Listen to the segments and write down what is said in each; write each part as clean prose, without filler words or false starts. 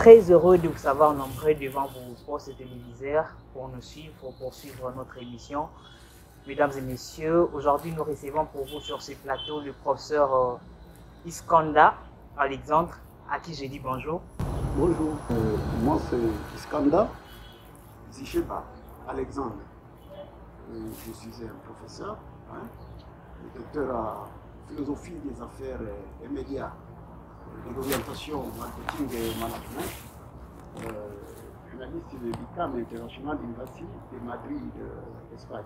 Très heureux de vous savoir nombreux devant vos postes téléviseurs pour nous suivre, pour poursuivre notre émission. Mesdames et messieurs, aujourd'hui nous recevons pour vous sur ce plateau le professeur Iskanda Alexandre, à qui j'ai dit bonjour. Bonjour, moi c'est Iskanda Zicheba Alexandre. Je suis un professeur, docteur en philosophie des affaires et médias, de l'orientation marketing et management, journaliste de l'ICAM International University de Madrid, Espagne.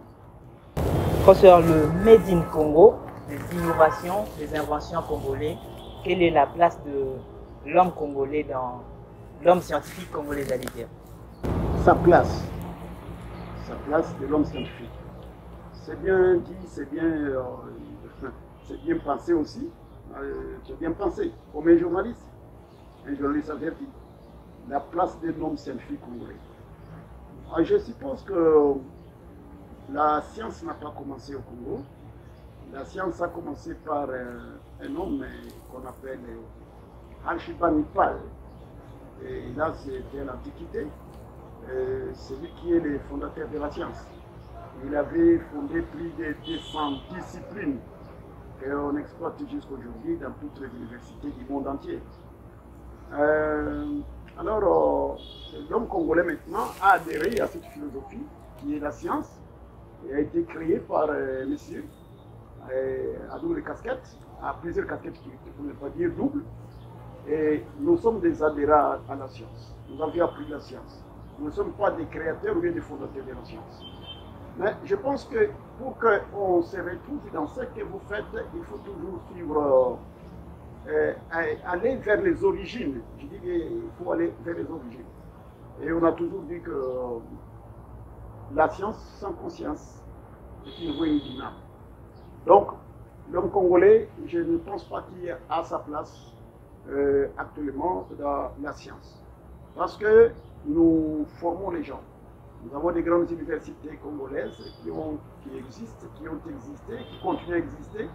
Professeur, le Made in Congo, les innovations, les inventions congolais, quelle est la place de l'homme congolais dans l'homme scientifique congolais, j'allais dire? Sa place de l'homme scientifique. C'est bien dit, c'est bien pensé aussi. C'est bien pensé. Comme un journaliste averti. La place de l'homme scientifique congolais. Je suppose que la science n'a pas commencé au Congo. La science a commencé par un homme qu'on appelle Archibanipal. Et là, c'était l'Antiquité. C'est lui qui est le fondateur de la science. Il avait fondé plus de 200 disciplines qu'on exploite jusqu'aujourd'hui dans toutes les universités du monde entier. Alors, l'homme congolais maintenant a adhéré à cette philosophie qui est la science et a été créée par monsieur à double casquette, à plusieurs casquettes pour ne pas dire double. Et nous sommes des adhérents à la science. Nous avons appris la science. Nous ne sommes pas des créateurs ou bien des fondateurs de la science. Mais je pense que pour qu'on se retrouve dans ce que vous faites, il faut toujours suivre, aller vers les origines. Je dis qu'il faut aller vers les origines. Et on a toujours dit que la science sans conscience est une ruine d'une âme. Donc, l'homme congolais, je ne pense pas qu'il a sa place actuellement dans la science. Parce que nous formons les gens. Nous avons des grandes universités congolaises qui existent, qui ont existé, qui continuent à exister.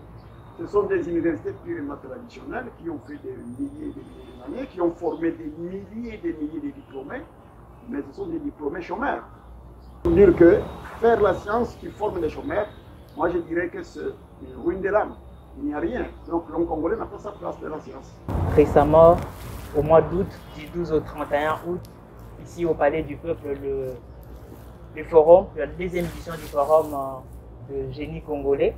Ce sont des universités purement traditionnelles qui ont fait des milliers et des milliers d'années, qui ont formé des milliers et des milliers de diplômés, mais ce sont des diplômés chômeurs. Pour dire que faire la science qui forme des chômeurs, moi je dirais que c'est une ruine de l'âme. Il n'y a rien. Donc l'homme congolais n'a pas sa place dans la science. Récemment, au mois d'août, du 12 au 31 août, ici au Palais du Peuple, le forum, la deuxième édition du forum de génie congolais,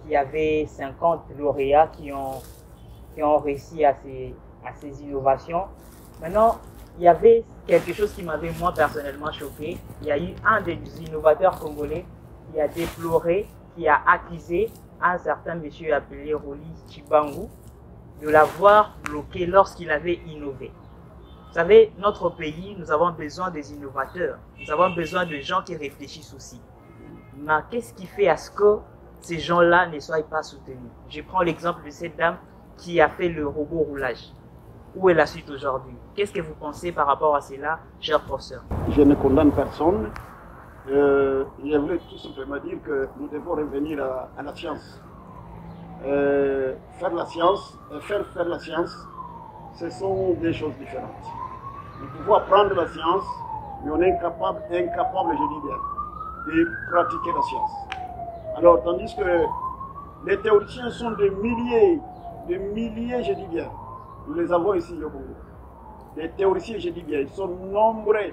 qui avait 50 lauréats qui ont réussi à ces innovations. Maintenant, il y avait quelque chose qui m'avait moi personnellement choqué. Il y a eu un des innovateurs congolais qui a déploré, qui a accusé un certain monsieur appelé Roli Chibangu de l'avoir bloqué lorsqu'il avait innové. Vous savez, notre pays, nous avons besoin des innovateurs. Nous avons besoin de gens qui réfléchissent aussi. Mais qu'est-ce qui fait à ce que ces gens-là ne soient pas soutenus? Je prends l'exemple de cette dame qui a fait le robot roulage. Où est la suite aujourd'hui? Qu'est-ce que vous pensez par rapport à cela, cher professeur? Je ne condamne personne. Je voulais tout simplement dire que nous devons revenir à la science. Faire la science et faire la science, ce sont des choses différentes. Nous pouvons apprendre la science, mais on est incapable, je dis bien, de pratiquer la science. Alors, tandis que les théoriciens sont des milliers, je dis bien, nous les avons ici au Congo. Les théoriciens, je dis bien, ils sont nombreux.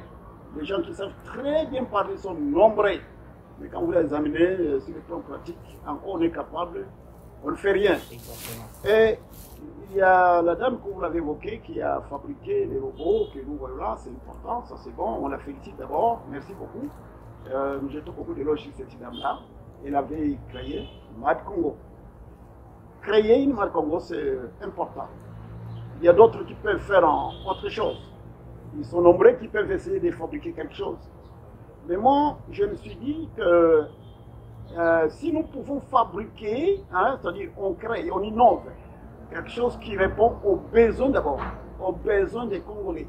Les gens qui savent très bien parler sont nombreux. Mais quand vous les examinez sur le plan pratique, encore on est capable, on ne fait rien. Exactement. Et il y a la dame que vous l'avez évoquée qui a fabriqué les robots que nous voyons là, c'est important, ça c'est bon, on la félicite d'abord, merci beaucoup. J'ai beaucoup d'éloges sur cette dame-là. Elle avait créé Mad Congo. Créer une Mad Congo, c'est important. Il y a d'autres qui peuvent faire autre chose. Ils sont nombreux qui peuvent essayer de fabriquer quelque chose. Mais moi, je me suis dit que si nous pouvons fabriquer, c'est-à-dire on crée, on innove, quelque chose qui répond aux besoins d'abord, aux besoins des Congolais.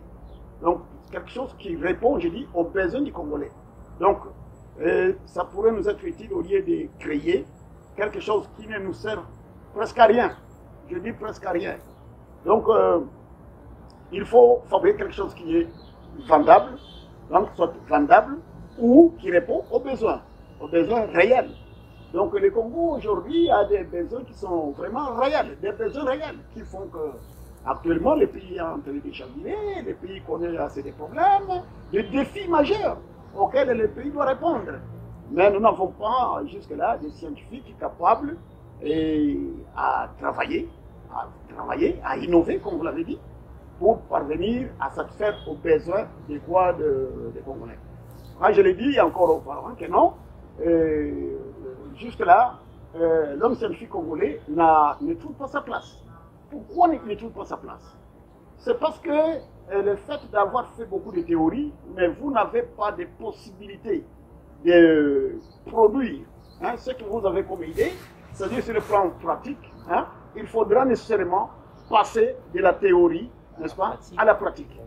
Donc, quelque chose qui répond, je dis, aux besoins des Congolais. Donc, ça pourrait nous être utile au lieu de créer quelque chose qui ne nous sert presque à rien. Je dis presque à rien. Donc, il faut fabriquer quelque chose qui est vendable, donc soit vendable, ou qui répond aux besoins réels. Donc le Congo aujourd'hui a des besoins qui sont vraiment réels, des besoins réels qui font que actuellement le pays est en train de chambrer, le pays connaît assez de problèmes, des défis majeurs auxquels le pays doit répondre. Mais nous n'avons pas jusque-là des scientifiques capables à travailler, à innover, comme vous l'avez dit, pour parvenir à satisfaire aux besoins des Congolais. Moi, je l'ai dit encore auparavant que non, jusque-là, l'homme scientifique congolais ne trouve pas sa place. Pourquoi ne trouve pas sa place? C'est parce que le fait d'avoir fait beaucoup de théories, mais vous n'avez pas de possibilité de produire ce que vous avez comme idée, c'est-à-dire sur le plan pratique, il faudra nécessairement passer de la théorie, n'est-ce pas, à la pratique.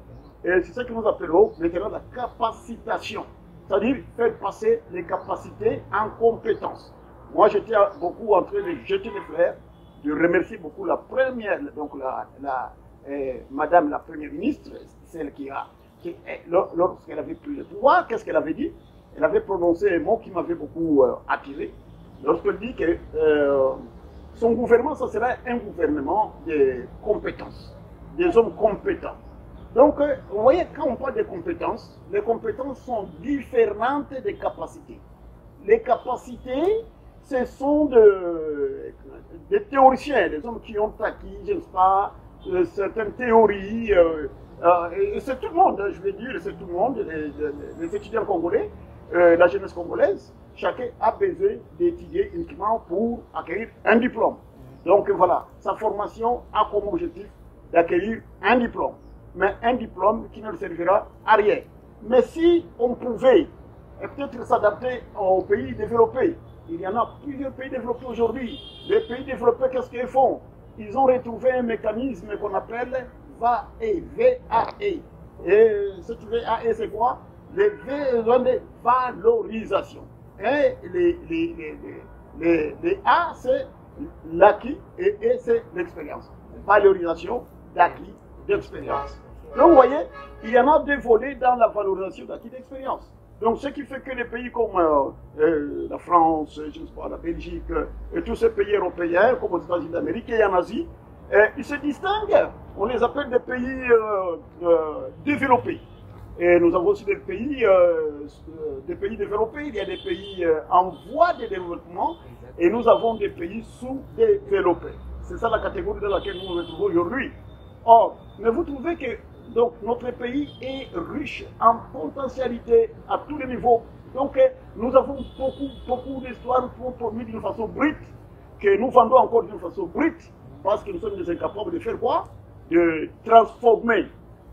Et c'est ce que nous appelons maintenant la capacitation, c'est-à-dire faire passer les capacités en compétences. Moi, j'étais beaucoup en train de jeter des fleurs, de remercier beaucoup la première, donc Madame la Première ministre, celle lorsqu'elle avait pris le pouvoir, qu'est-ce qu'elle avait dit? Elle avait prononcé un mot qui m'avait beaucoup attiré, lorsqu'elle dit que son gouvernement, ça serait un gouvernement de compétences, des hommes compétents. Donc, vous voyez, quand on parle de compétences, les compétences sont différentes des capacités. Les capacités, ce sont des théoriciens, des hommes qui ont acquis, je ne sais pas, certaines théories, et c'est tout le monde, je vais dire, c'est tout le monde, les étudiants congolais, la jeunesse congolaise, chacun a besoin d'étudier uniquement pour acquérir un diplôme. Donc voilà, sa formation a comme objectif d'acquérir un diplôme, mais un diplôme qui ne servira à rien. Mais si on pouvait peut-être s'adapter aux pays développés, il y en a plusieurs pays développés aujourd'hui. Les pays développés, qu'est-ce qu'ils font? Ils ont retrouvé un mécanisme qu'on appelle VAE. V-A-E. Et ce VAE, c'est quoi? Les besoins de valorisation. Et les A, c'est l'acquis, et E, c'est l'expérience. Valorisation d'acquis, d'expérience. Donc, vous voyez, il y en a deux volets dans la valorisation d'acquis d'expérience. Donc, ce qui fait que les pays comme la France, je ne sais pas, la Belgique, et tous ces pays européens, comme aux États-Unis d'Amérique et en Asie, ils se distinguent. On les appelle des pays développés. Et nous avons aussi des pays développés. Il y a des pays en voie de développement et nous avons des pays sous-développés. C'est ça la catégorie dans laquelle nous nous retrouvons aujourd'hui. Or, mais vous trouvez que donc, notre pays est riche en potentialité à tous les niveaux. Donc, nous avons beaucoup d'histoires produites d'une façon brute, que nous vendons encore d'une façon brute, parce que nous sommes incapables de faire quoi? De transformer.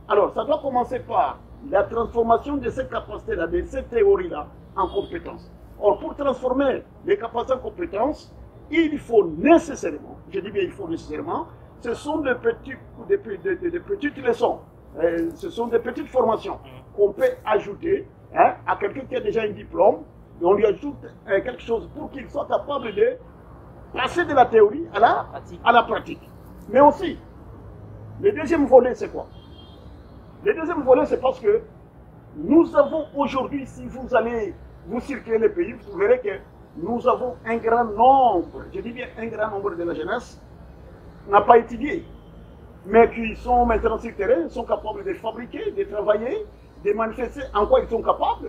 Alors, ça doit commencer par la transformation de ces capacités-là, de ces théories-là, en compétences. Or, pour transformer les capacités en compétences, il faut nécessairement, je dis bien il faut nécessairement, ce sont des petites leçons. Ce sont des petites formations qu'on peut ajouter à quelqu'un qui a déjà un diplôme, et on lui ajoute quelque chose pour qu'il soit capable de passer de la théorie à la pratique. Mais aussi, le deuxième volet, c'est quoi? Le deuxième volet, c'est parce que nous avons aujourd'hui, si vous allez vous circuler les pays, vous verrez que nous avons un grand nombre, je dis bien un grand nombre de la jeunesse, n'a pas étudié, mais qui sont maintenant sur le terrain, sont capables de fabriquer, de travailler, de manifester en quoi ils sont capables.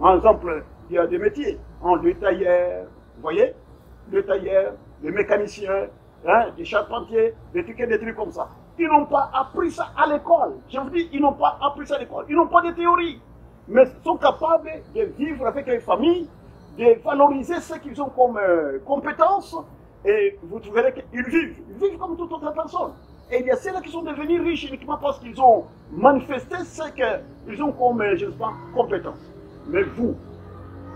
Par exemple, il y a des métiers, le tailleur, vous voyez, le tailleur, le mécanicien, des charpentiers, des trucs comme ça. Ils n'ont pas appris ça à l'école. Je vous dis, ils n'ont pas appris ça à l'école. Ils n'ont pas de théorie, mais sont capables de vivre avec les familles, de valoriser ce qu'ils ont comme compétences, et vous verrez qu'ils vivent comme toute autre personne. Et il y a ceux-là qui sont devenus riches uniquement parce qu'ils ont manifesté ce qu'ils ont comme, je ne sais pas, compétences. Mais vous,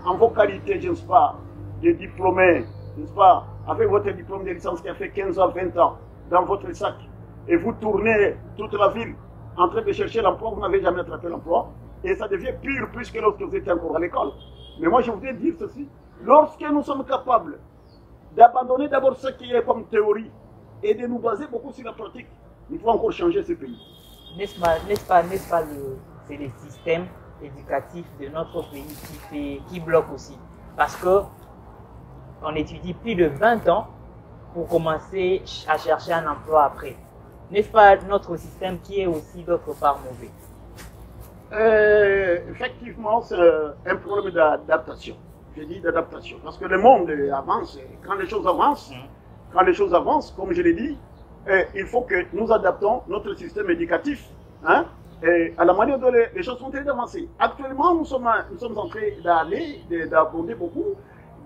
en vos qualités, je ne sais pas, de diplômés, je ne sais pas, avec votre diplôme de licence qui a fait 15 ans, 20 ans, dans votre sac, et vous tournez toute la ville en train de chercher l'emploi, vous n'avez jamais attrapé l'emploi, et ça devient pire plus que lorsque vous étiez encore à l'école. Mais moi, je voudrais dire ceci, lorsque nous sommes capables d'abandonner d'abord ce qui est comme théorie, et de nous baser beaucoup sur la pratique, il faut encore changer ce pays. n'est-ce pas c'est le système éducatif de notre pays qui bloque aussi. Parce que on étudie plus de 20 ans pour commencer à chercher un emploi après. N'est-ce pas notre système qui est aussi d'autre part mauvais? Effectivement, c'est un problème d'adaptation. Je dis d'adaptation. Parce que le monde avance. Quand les choses avancent, comme je l'ai dit, il faut que nous adaptons notre système éducatif, hein, à la manière dont les choses sont en train d'avancer. Actuellement, nous sommes en train d'aborder beaucoup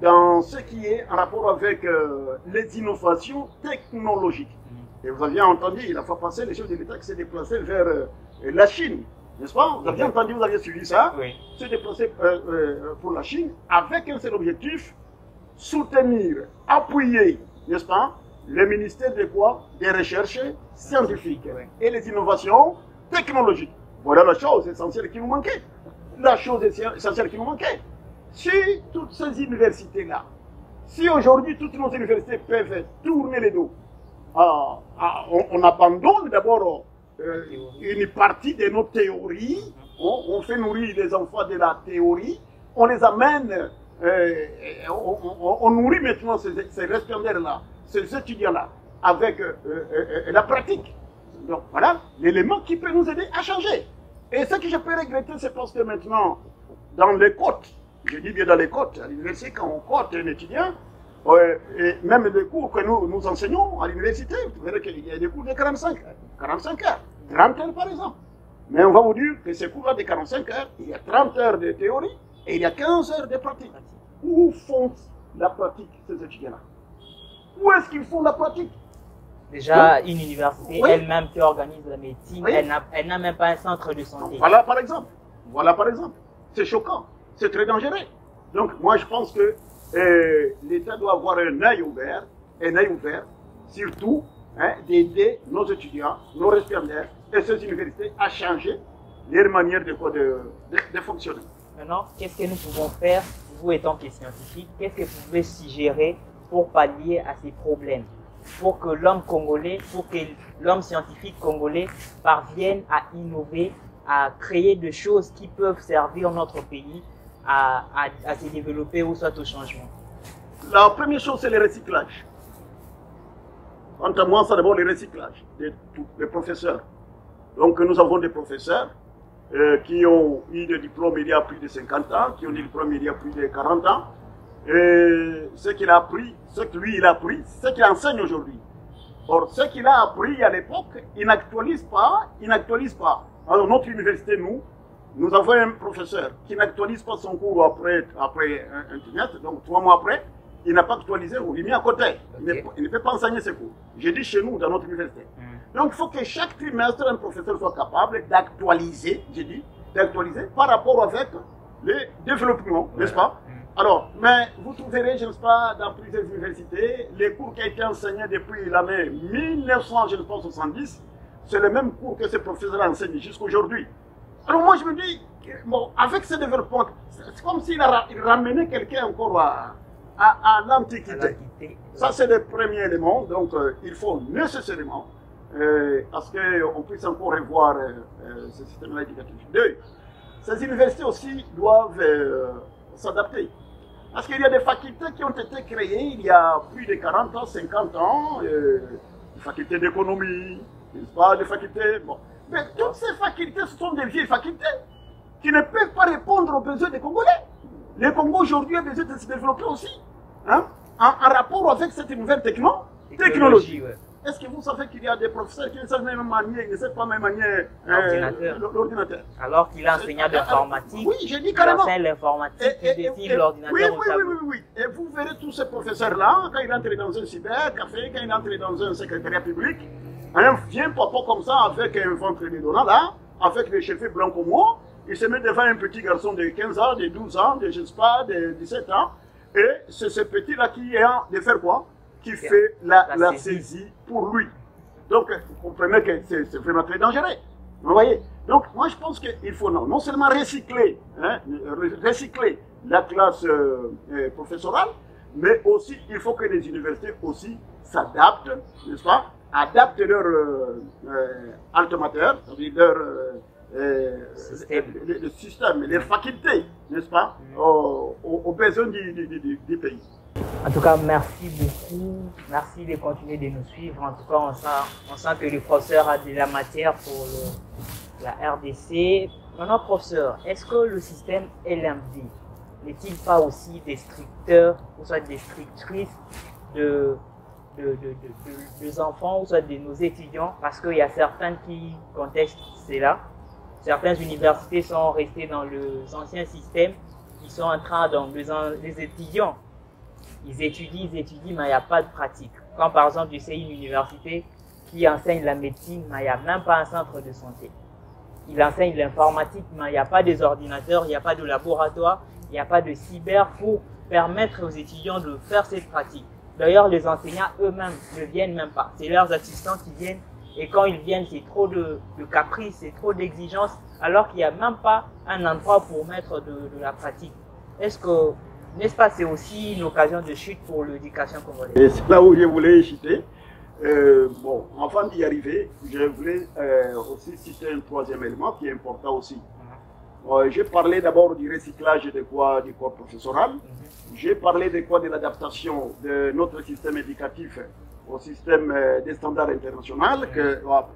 dans ce qui est en rapport avec les innovations technologiques. Et vous aviez entendu, la fois passée, les chefs de l'État qui s'est déplacé vers la Chine, n'est-ce pas? Vous aviez entendu, vous aviez suivi ça? Oui. Se déplacer pour la Chine avec un seul objectif, soutenir, appuyer, n'est-ce pas, le ministère de quoi? Des recherches scientifiques et les innovations technologiques. Voilà la chose essentielle qui nous manquait. La chose essentielle qui nous manquait. Si toutes ces universités-là, si aujourd'hui toutes nos universités peuvent tourner les dos, on abandonne d'abord une partie de nos théories, on fait nourrir les enfants de la théorie, on les amène, on nourrit maintenant ces récipiendaires-là, ces étudiants-là, avec la pratique. Donc voilà l'élément qui peut nous aider à changer. Et ce que je peux regretter, c'est parce que maintenant, dans les côtes, je dis bien dans les côtes, à l'université, quand on cote un étudiant, et même des cours que nous enseignons à l'université, vous verrez qu'il y a des cours de 45 heures, 30 heures par exemple. Mais on va vous dire que ces cours-là de 45 heures, il y a 30 heures de théorie et il y a 15 heures de pratique. Où font la pratique ces étudiants-là? Où est-ce qu'ils font la pratique? Déjà, une université oui. Elle-même qui organise la médecine, oui. elle n'a même pas un centre de santé. Voilà par exemple. C'est choquant, c'est très dangereux. Donc moi je pense que l'État doit avoir un œil ouvert, surtout d'aider nos étudiants, nos récipiendaires et ces universités à changer leur manière de fonctionner. Maintenant, qu'est-ce que nous pouvons faire, vous étant des scientifiques, qu'est-ce que vous pouvez suggérer pour pallier à ces problèmes, pour que l'homme scientifique congolais parvienne à innover, à créer des choses qui peuvent servir notre pays à se développer ou soit au changement? La première chose, c'est le recyclage. Quant à moi, c'est d'abord le recyclage des professeurs. Donc nous avons des professeurs qui ont eu des diplômes il y a plus de 50 ans, qui ont des diplômes il y a plus de 40 ans. Et ce qu'il a appris, ce que lui il a appris, c'est ce qu'il enseigne aujourd'hui. Or, ce qu'il a appris à l'époque, il n'actualise pas. Alors, notre université, nous avons un professeur qui n'actualise pas son cours après un trimestre, donc 3 mois après, il n'a pas actualisé, ou il est mis à côté. Okay. Il ne peut pas enseigner ses cours. J'ai dit chez nous, dans notre université. Donc, il faut que chaque trimestre, un professeur soit capable d'actualiser, par rapport avec les développements, n'est-ce pas? Alors, mais vous trouverez, je ne sais pas, dans plusieurs universités, les cours qui ont été enseignés depuis l'année 1970, c'est le même cours que ces professeurs enseignent jusqu'à aujourd'hui. Alors moi, je me dis, bon, avec ce développement, c'est comme s'il ramenait quelqu'un encore à l'Antiquité. Ça, c'est le premier élément. Donc, il faut nécessairement, parce qu'on puisse encore revoir ce système éducatif. Deux, ces universités aussi doivent s'adapter. Parce qu'il y a des facultés qui ont été créées il y a plus de 40 ans, 50 ans, des facultés d'économie, des facultés... Bon. Mais toutes ces facultés, ce sont des vieilles facultés qui ne peuvent pas répondre aux besoins des Congolais. Le Congo aujourd'hui a besoin de se développer aussi, hein, en rapport avec cette nouvelle technologie. Ouais. Est-ce que vous savez qu'il y a des professeurs qui ne savent même manier, ne savent pas même manier l'ordinateur? Alors qu'il est enseignant d'informatique, oui, j'ai dit carrément. Il enseigne l'informatique, il dessine l'ordinateur. Oui. Et vous verrez tous ces professeurs-là, quand ils entrent dans un cybercafé, quand ils entrent dans un secrétariat public, un vieux papa comme ça, avec un ventre de donnant là, avec les cheveux blancs comme moi, il se met devant un petit garçon de 15 ans, de 12 ans, de je ne sais pas, de 17 ans, et c'est ce petit-là qui est de faire quoi? Qui fait la saisie pour lui. Donc, vous comprenez que c'est vraiment très dangereux. Vous voyez? Donc, moi, je pense qu'il faut non seulement recycler la classe professorale, mais aussi, il faut que les universités aussi s'adaptent, n'est-ce pas, adaptent leur altiméteur, leur le système, les facultés, n'est-ce pas, aux besoins du pays. En tout cas, merci beaucoup. Merci de continuer de nous suivre. En tout cas, on sent que le professeur a de la matière pour la RDC. Maintenant, professeur, est-ce que le système LMD n'est-il pas aussi destructeur, ou soit destructrice des enfants, ou soit de nos étudiants? Parce qu'il y a certains qui contestent cela. Certaines universités sont restées dans les anciens systèmes. Ils sont en train, donc, les étudiants, ils étudient, mais il n'y a pas de pratique. Comme par exemple, je sais une université qui enseigne la médecine, mais il n'y a même pas un centre de santé. Il enseigne l'informatique, mais il n'y a pas des ordinateurs, il n'y a pas de laboratoire, il n'y a pas de cyber pour permettre aux étudiants de faire cette pratique. D'ailleurs, les enseignants eux-mêmes ne viennent même pas. C'est leurs assistants qui viennent. Et quand ils viennent, c'est trop de caprices, c'est trop d'exigences, alors qu'il n'y a même pas un endroit pour mettre de la pratique. Est-ce que, n'est-ce pas, c'est aussi une occasion de chute pour l'éducation congolaise? Et c'est là où je voulais chuter. Bon, avant d'y arriver, je voulais aussi citer un troisième élément qui est important aussi. J'ai parlé d'abord du recyclage du corps professoral. J'ai parlé de l'adaptation de notre système éducatif au système des standards internationaux,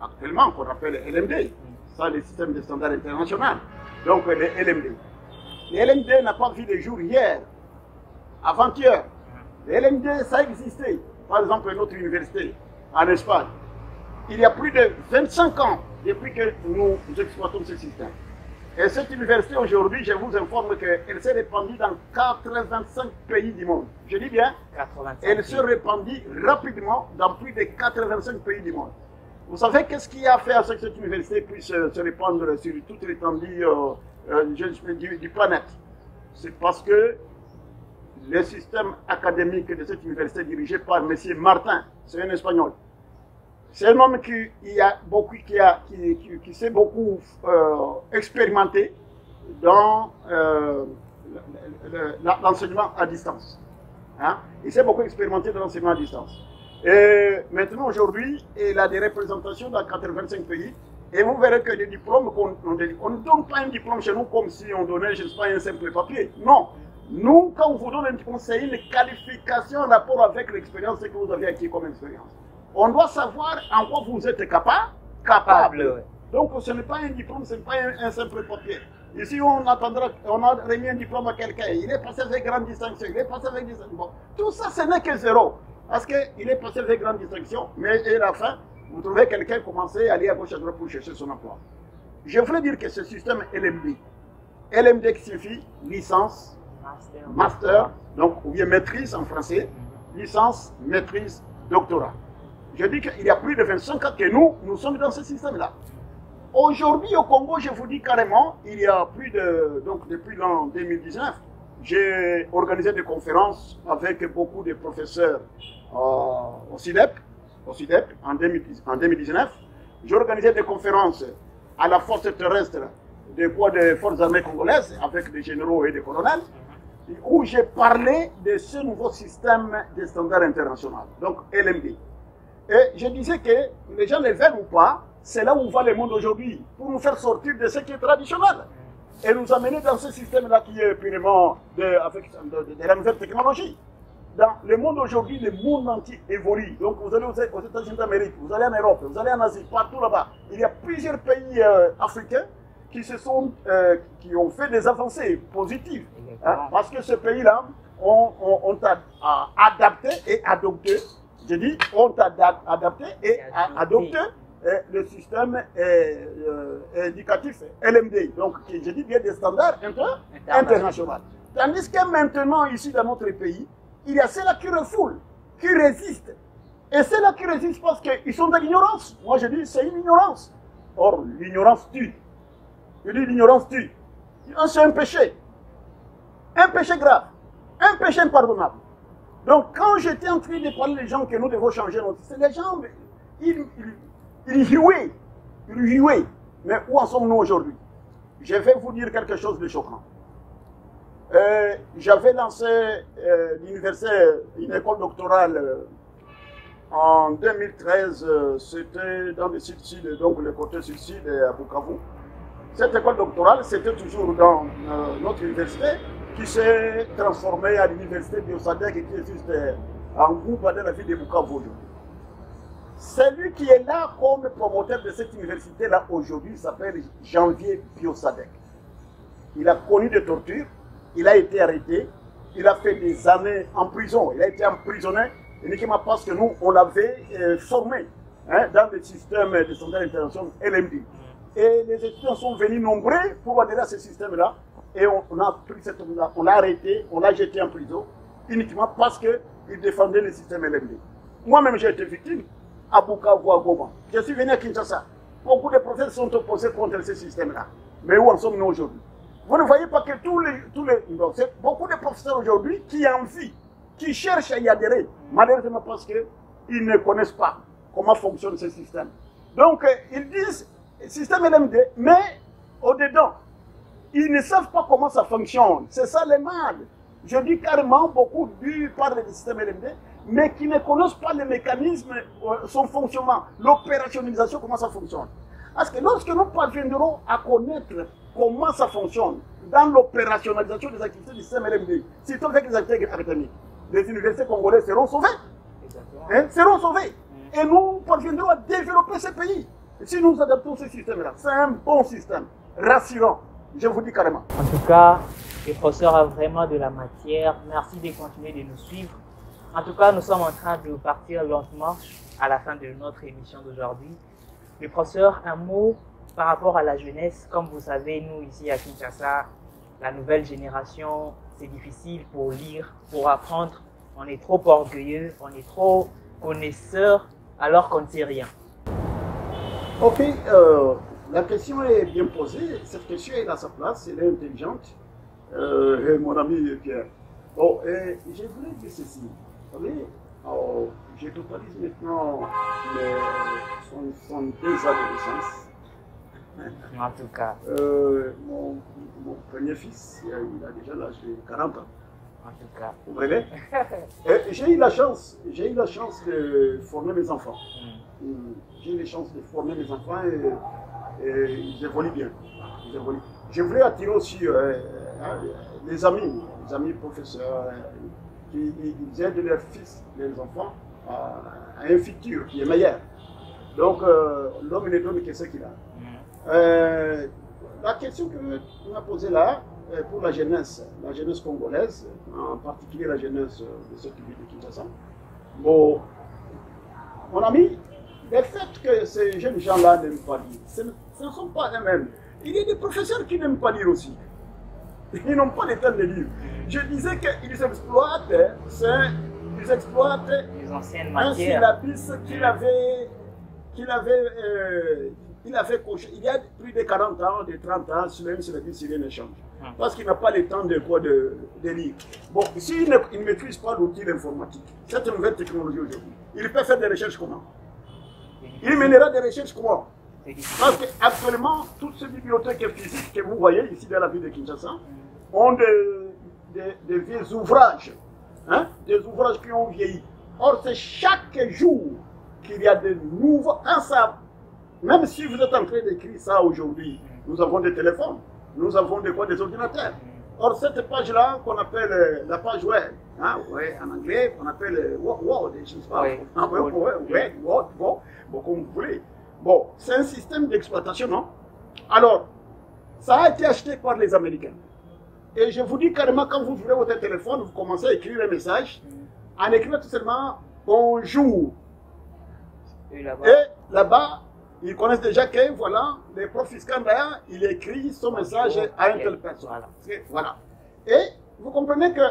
actuellement qu'on appelle LMD. Ça, le système des standards internationaux. Donc, les LMD. Les LMD n'a pas vu le jour hier, avant-hier. Les LMD, ça existait. Par exemple, notre université en Espagne. Il y a plus de 25 ans depuis que nous exploitons ce système. Et cette université aujourd'hui, je vous informe qu'elle s'est répandue dans 85 pays du monde. Je dis bien, elle se répandue rapidement dans plus de 85 pays du monde. Vous savez qu'est-ce qui a fait à ce que cette université puisse se répandre sur toute l'étendue du planète? C'est parce que le système académique de cette université dirigé par M. Martin, c'est un Espagnol. C'est un homme qui s'est beaucoup expérimenté dans l'enseignement à distance. Hein? Il s'est beaucoup expérimenté dans l'enseignement à distance. Et maintenant, aujourd'hui, il a des représentations dans 85 pays. Et vous verrez que les diplômes, on ne donne pas un diplôme chez nous comme si on donnait, je ne sais pas, un simple papier. Non. Nous, quand on vous donne un diplôme, c'est une qualification en rapport avec l'expérience que vous avez acquis comme expérience. On doit savoir en quoi vous êtes capable. Donc ce n'est pas un diplôme, ce n'est pas un simple papier. Ici, on a remis un diplôme à quelqu'un, il est passé avec grande distinction, il est passé avec distinction. Bon, tout ça, ce n'est que zéro. Parce qu'il est passé avec grande distinction, mais à la fin, vous trouvez quelqu'un commencer à aller à gauche à droite pour chercher son emploi. Je voulais dire que ce système LMD, LMD qui signifie licence, master, donc ou bien maîtrise en français, licence, maîtrise, doctorat. Je dis qu'il y a plus de 25 ans que nous sommes dans ce système-là. Aujourd'hui, au Congo, je vous dis carrément, il y a plus de... Donc, depuis l'an 2019, j'ai organisé des conférences avec beaucoup de professeurs au CIDEP en 2019. J'ai organisé des conférences à la force terrestre des forces armées congolaises avec des généraux et des colonels, où j'ai parlé de ce nouveau système de standards internationaux, donc LMD. Et je disais que les gens le veulent ou pas, c'est là où va le monde aujourd'hui, pour nous faire sortir de ce qui est traditionnel et nous amener dans ce système-là qui est purement de la nouvelle technologie. Dans le monde aujourd'hui, le monde entier évolue. Donc vous allez aux États-Unis d'Amérique, vous allez en Europe, vous allez en Asie, partout là-bas. Il y a plusieurs pays africains qui ont fait des avancées positives. Hein, parce que ce pays-là ont adapté et adopté. Je dis, ont adapté et adopté le système éducatif LMD. Donc, je dis bien des standards internationaux. Tandis que maintenant, ici dans notre pays, il y a ceux-là qui refoulent, qui résistent. Et ceux-là qui résistent parce qu'ils sont de l'ignorance. Moi, je dis, c'est une ignorance. Or, l'ignorance tue. Je dis, l'ignorance tue. C'est un péché. Un péché grave. Un péché impardonnable. Donc, quand j'étais en train de parler des gens que nous devons changer notre système, les gens, ils jouaient. Mais où en sommes-nous aujourd'hui? Je vais vous dire quelque chose de choquant. J'avais lancé l'université, une école doctorale En 2013, c'était dans le sud-sud, donc le côté sud-sud à Bukavu. Cette école doctorale, c'était toujours dans notre université qui s'est transformée à l'université Biosadec et qui existe en groupe dans la ville de Bukavu aujourd'hui. Celui qui est là comme promoteur de cette université-là aujourd'hui s'appelle Janvier Biosadec. Il a connu des tortures, il a été arrêté, il a fait des années en prison, il a été emprisonné uniquement parce que nous, on l'avait formé dans le système de santé international LMD. Et les étudiants sont venus nombreux pour adhérer à ce système-là. Et on a pris cet homme-là, on l'a arrêté, on l'a jeté en prison, uniquement parce qu'il défendait le système LMD. Moi-même, j'ai été victime à Bukavu, à Goma. Je suis venu à Kinshasa. Beaucoup de professeurs sont opposés contre ce système-là. Mais où en sommes-nous aujourd'hui? Vous ne voyez pas que beaucoup de professeurs aujourd'hui qui envient, qui cherchent à y adhérer, malheureusement parce qu'ils ne connaissent pas comment fonctionne ce système. Donc, ils disent système LMD, mais au-dedans, ils ne savent pas comment ça fonctionne. C'est ça le mal. Je dis carrément, beaucoup parlent du système LMD, mais qui ne connaissent pas le mécanisme, son fonctionnement, l'opérationnalisation, comment ça fonctionne. Parce que lorsque nous parviendrons à connaître comment ça fonctionne dans l'opérationnalisation des activités du système LMD, surtout avec les activités académiques, les universités congolaises seront sauvées. Seront sauvées. Et nous parviendrons à développer ce pays. Si nous adaptons ce système-là, c'est un bon système, rassurant, je vous dis carrément. En tout cas, le professeur a vraiment de la matière. Merci de continuer de nous suivre. En tout cas, nous sommes en train de partir lentement à la fin de notre émission d'aujourd'hui. Le professeur, un mot par rapport à la jeunesse. Comme vous savez, nous ici à Kinshasa, la nouvelle génération, c'est difficile pour lire, pour apprendre. On est trop orgueilleux, on est trop connaisseur alors qu'on ne sait rien. Ok, la question est bien posée. Cette question est à sa place, elle est intelligente. Mon ami Pierre. Bon, je voulais dire ceci. Vous savez, je totalise maintenant mes 62 ans de naissance. En tout cas. Mon premier fils, il a déjà l'âge de 40 ans. En tout cas. Vous voyez? J'ai eu la chance de former mes enfants. J'ai eu la chance de former mes enfants et ils évoluent bien. Je voulais attirer aussi les amis professeurs, qui aident leurs fils, leurs enfants à un futur qui est meilleur. Donc l'homme ne donne que ce qu'il a. La question que tu m'as posée là, pour la jeunesse congolaise, en particulier la jeunesse de cette ville de Kinshasa, bon, mon ami, le fait que ces jeunes gens-là n'aiment pas lire, ce ne sont pas eux-mêmes. Il y a des professeurs qui n'aiment pas lire aussi. Ils n'ont pas le temps de lire. Je disais qu'ils exploitent, les anciennes un matières. syllabus qu'il avait coché il y a plus de 40 ans, de 30 ans, sur un syllabus, rien ne change. Parce qu'il n'a pas le temps de lire. Bon, s'il ne maîtrise pas l'outil informatique, cette nouvelle technologie aujourd'hui, il peut faire des recherches comment? Il mènera des recherches comment? Parce qu'actuellement, toutes ces bibliothèques physiques que vous voyez ici dans la ville de Kinshasa ont des vieux ouvrages, des ouvrages qui ont vieilli. Or, c'est chaque jour qu'il y a de nouveaux ensembles. Même si vous êtes en train d'écrire ça aujourd'hui, nous avons des téléphones, nous avons des ordinateurs. Or, cette page-là, qu'on appelle la page web, en anglais, on appelle Word, je ne sais pas. Word, bon, comme vous voulez. Bon, c'est un système d'exploitation, non? Alors, ça a été acheté par les Américains. Et je vous dis carrément, quand vous ouvrez votre téléphone, vous commencez à écrire un message, en écrivant tout seulement bonjour. Et là-bas, ils connaissent déjà que, voilà, le prof Iskandar, il écrit son message à une telle personne. Voilà. Et vous comprenez que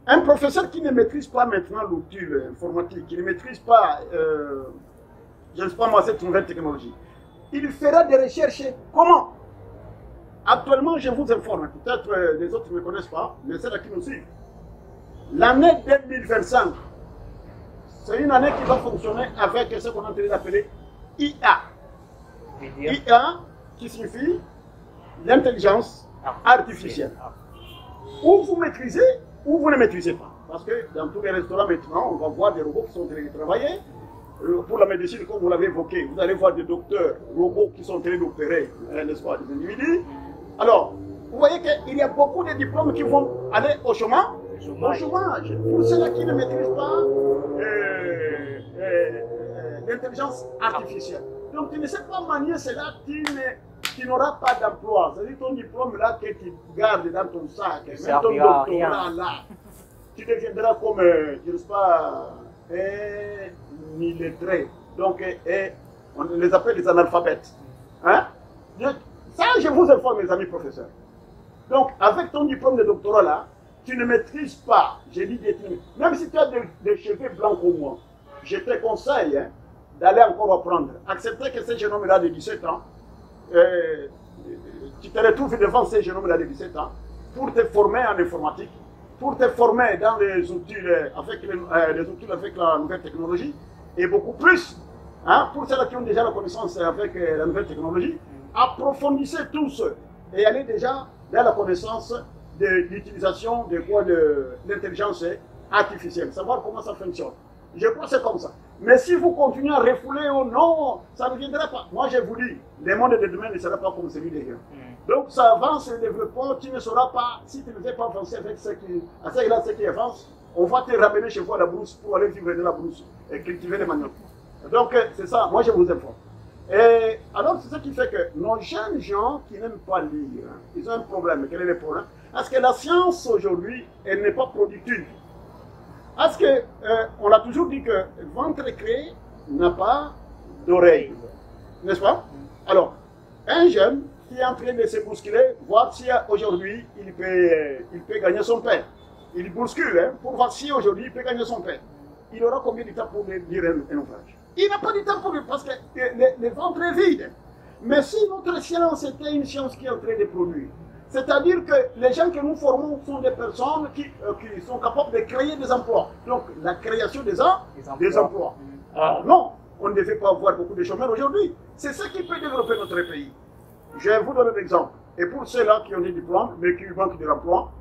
un professeur qui ne maîtrise pas maintenant l'outil informatique, qui ne maîtrise pas, je ne sais pas moi, cette nouvelle technologie, il fera des recherches. Comment? Actuellement, je vous informe, peut-être les autres ne me connaissent pas, mais c'est là qui nous suivent. L'année 2025, c'est une année qui va fonctionner avec ce qu'on a entendu appeler IA. IA qui signifie l'intelligence artificielle. Ou vous maîtrisez, ou vous ne maîtrisez pas. Parce que dans tous les restaurants maintenant, on va voir des robots qui sont en train de travailler. Pour la médecine, comme vous l'avez évoqué, vous allez voir des docteurs robots qui sont en train d'opérer, n'est-ce pas, des individus. Alors, vous voyez qu'il y a beaucoup de diplômes qui vont aller au chômage. Au chômage. Pour ceux-là qui ne maîtrisent pas l'intelligence artificielle. Donc, tu ne sais pas manier cela, tu n'auras pas d'emploi. C'est-à-dire ton diplôme là que tu gardes dans ton sac, même ton doctorat là, tu deviendras comme, je ne sais pas, illettré. Donc, on les appelle les analphabètes. Hein? Ça, je vous informe, mes amis professeurs. Donc, avec ton diplôme de doctorat là, tu ne maîtrises pas, j'ai dit même si tu as des cheveux blancs comme moi, je te conseille d'aller encore apprendre. Accepter que ce jeune homme-là de 17 ans, tu te retrouves devant ce jeune homme-là de 17 ans pour te former en informatique, pour te former dans les outils avec la nouvelle technologie, et beaucoup plus, hein, pour ceux qui ont déjà la connaissance avec la nouvelle technologie, approfondissez tous et allez déjà dans la connaissance de l'utilisation de l'intelligence artificielle, savoir comment ça fonctionne. Je crois que c'est comme ça. Mais si vous continuez à refouler, oh non, ça ne viendra pas. Moi, je vous dis, le monde de demain ne sera pas comme celui d'hier. Donc, ça avance, le développement, tu ne sauras pas, si tu ne veux pas avancer avec ce qui avance, on va te ramener chez vous à la brousse pour aller vivre de la brousse et cultiver les maniocs. Donc, c'est ça, moi je vous informe. Et alors, c'est ça qui fait que nos jeunes gens qui n'aiment pas lire, ils ont un problème. Quel est le problème? Parce que la science aujourd'hui, elle n'est pas productive. Parce que on a toujours dit que le ventre créé n'a pas d'oreille. N'est-ce pas? Alors, un jeune qui est en train de se bousculer, voir si aujourd'hui il peut gagner son pain. Il bouscule hein, pour voir si aujourd'hui il peut gagner son pain. Il aura combien de temps pour lire un ouvrage? Il n'a pas de temps pour lui parce que le ventre est vide. Mais si notre science était une science qui est en train de produire, c'est-à-dire que les gens que nous formons sont des personnes qui sont capables de créer des emplois. Donc la création des emplois. Non, on ne devait pas avoir beaucoup de chômeurs aujourd'hui. C'est ça qui peut développer notre pays. Je vais vous donner un exemple. Et pour ceux-là qui ont des diplômes, mais qui manquent de l'emploi,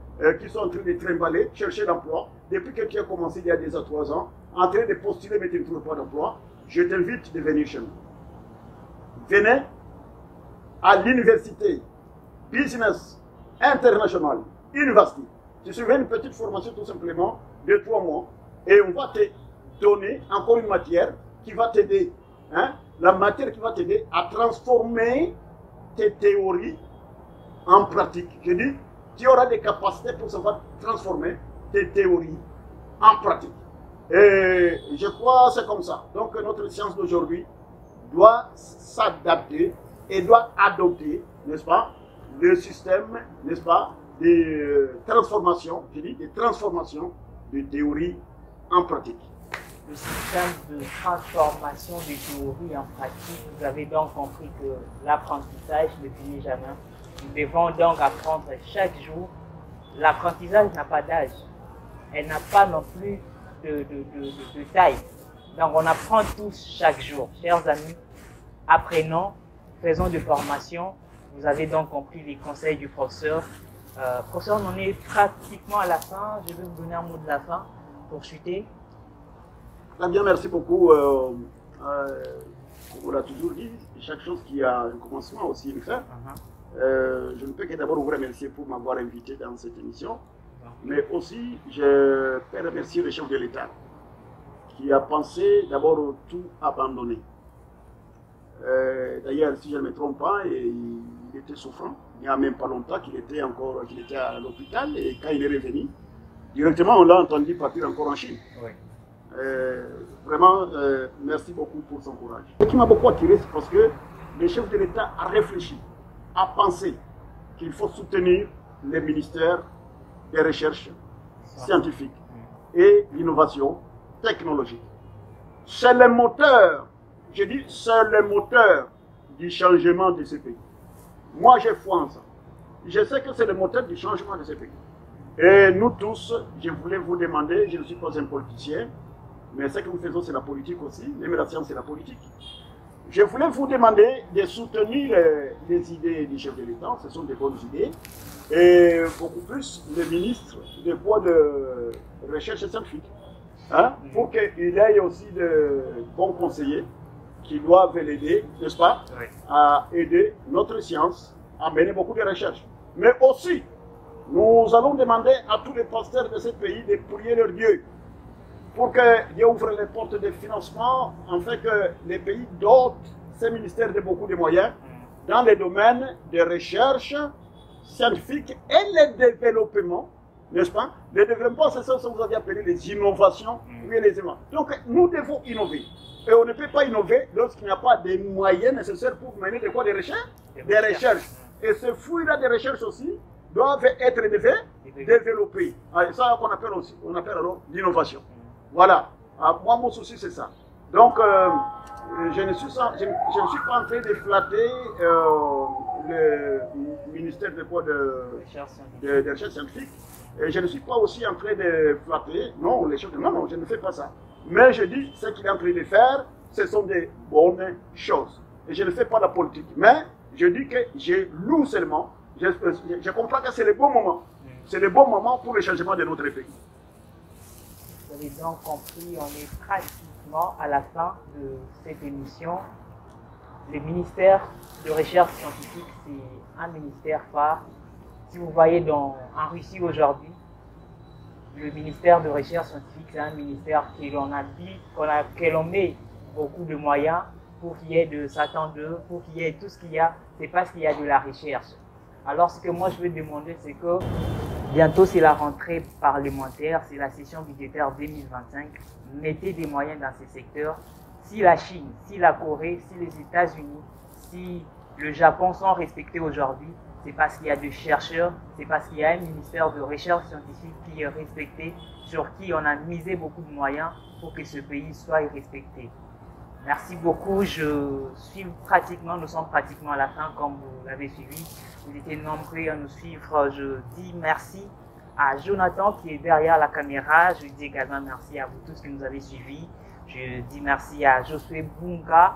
qui sont en train de trimballer, chercher l'emploi, depuis que tu as commencé il y a déjà 3 ans, en train de postuler mais tu ne trouves pas d'emploi, je t'invite de venir chez nous. Venez à l'université Business International University. Tu suivais une petite formation tout simplement de 3 mois et on va te donner encore une matière qui va t'aider. Hein? La matière qui va t'aider à transformer tes théories en pratique. Je dis, tu auras des capacités pour savoir transformer tes théories en pratique. Et je crois que c'est comme ça. Donc notre science d'aujourd'hui doit s'adapter et doit adopter, n'est-ce pas, le système, n'est-ce pas, des transformations, je dis des transformations de théories en pratique. Le système de transformation des théories en pratique, vous avez donc compris que l'apprentissage ne finit jamais. Nous devons donc apprendre chaque jour. L'apprentissage n'a pas d'âge. Elle n'a pas non plus de taille. Donc on apprend tous chaque jour. Chers amis, apprenons, faisons de formation. Vous avez donc compris les conseils du professeur. Professeur, on en est pratiquement à la fin. Je vais vous donner un mot de la fin pour chuter. Très bien, merci beaucoup. On l'a toujours dit, chaque chose qui a un commencement aussi une fin. Je ne peux que d'abord vous remercier pour m'avoir invité dans cette émission, mais aussi je peux remercier le chef de l'État qui a pensé d'abord tout abandonner. D'ailleurs, si je ne me trompe pas, il était souffrant. Il n'y a même pas longtemps qu'il était à l'hôpital et quand il est revenu, directement on l'a entendu partir encore en Chine. Oui. Vraiment, merci beaucoup pour son courage. Ce qui m'a beaucoup attiré, c'est parce que le chef de l'État a réfléchi, a pensé qu'il faut soutenir les ministères des recherches scientifiques et l'innovation technologique. C'est le moteur, je dis, c'est le moteur du changement de ce pays. Moi, j'ai foi en ça. Je sais que c'est le moteur du changement de ce pays. Et nous tous, je voulais vous demander, je ne suis pas un politicien, mais ce que nous faisons, c'est la politique aussi, même la science, c'est la politique. Je voulais vous demander de soutenir les idées du chef de l'État, ce sont des bonnes idées, et beaucoup plus le ministre des voies de recherche scientifique. Hein, pour qu'il ait aussi de bons conseillers qui doivent l'aider, n'est-ce pas, Oui. à aider notre science à mener beaucoup de recherches. Mais aussi, nous allons demander à tous les pasteurs de ce pays de prier leur Dieu pour que Dieu ouvre les portes de financement, afin que les pays dotent ces ministères de beaucoup de moyens dans les domaines de recherche scientifique et le développement, n'est-ce pas? Le développement, c'est ça que vous avez appelé les innovations. Oui, les innovations. Donc, nous devons innover. Et on ne peut pas innover lorsqu'il n'y a pas de moyens nécessaires pour mener de quoi? Des recherches. Des recherches. Et ce fruit-là des recherches aussi doivent être développés. C'est ça qu'on appelle aussi, on appelle alors l'innovation. Voilà. Moi, mon souci, c'est ça. Donc, je ne suis pas en train de flatter le ministère de recherche scientifique. Et je ne suis pas aussi en train de flatter, non, les choses, non, je ne fais pas ça. Mais je dis, ce qu'il est en train de faire, ce sont des bonnes choses. Et je ne fais pas la politique. Mais je dis que je loue seulement, je comprends que c'est le bon moment. C'est le bon moment pour le changement de notre pays. Vous avez donc compris, on est pratiquement à la fin de cette émission. Le ministère de recherche scientifique, c'est un ministère phare. Si vous voyez en Russie aujourd'hui, le ministère de recherche scientifique, c'est un ministère que l'on met beaucoup de moyens pour qu'il y ait de Satan 2, pour qu'il y ait tout ce qu'il y a, c'est parce qu'il y a de la recherche. Alors ce que moi je veux demander, c'est que bientôt c'est la rentrée parlementaire, c'est la session budgétaire 2025, mettez des moyens dans ces secteurs. Si la Chine, si la Corée, si les États-Unis, si le Japon sont respectés aujourd'hui, c'est parce qu'il y a des chercheurs, c'est parce qu'il y a un ministère de recherche scientifique qui est respecté, sur qui on a misé beaucoup de moyens pour que ce pays soit respecté. Merci beaucoup, nous sommes pratiquement à la fin, comme vous l'avez suivi. Vous étiez nombreux à nous suivre. Je dis merci à Jonathan qui est derrière la caméra. Je dis également merci à vous tous qui nous avez suivis. Je dis merci à Josué Bunga.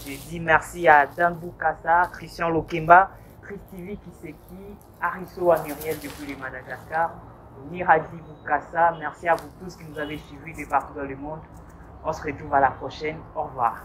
Je dis merci à Dan Boukassa, Christian Lokemba, Christivi Kiseki, Arisso Amuriel depuis le Madagascar, Niradi Boukassa. Merci à vous tous qui nous avez suivis de partout dans le monde. On se retrouve à la prochaine. Au revoir.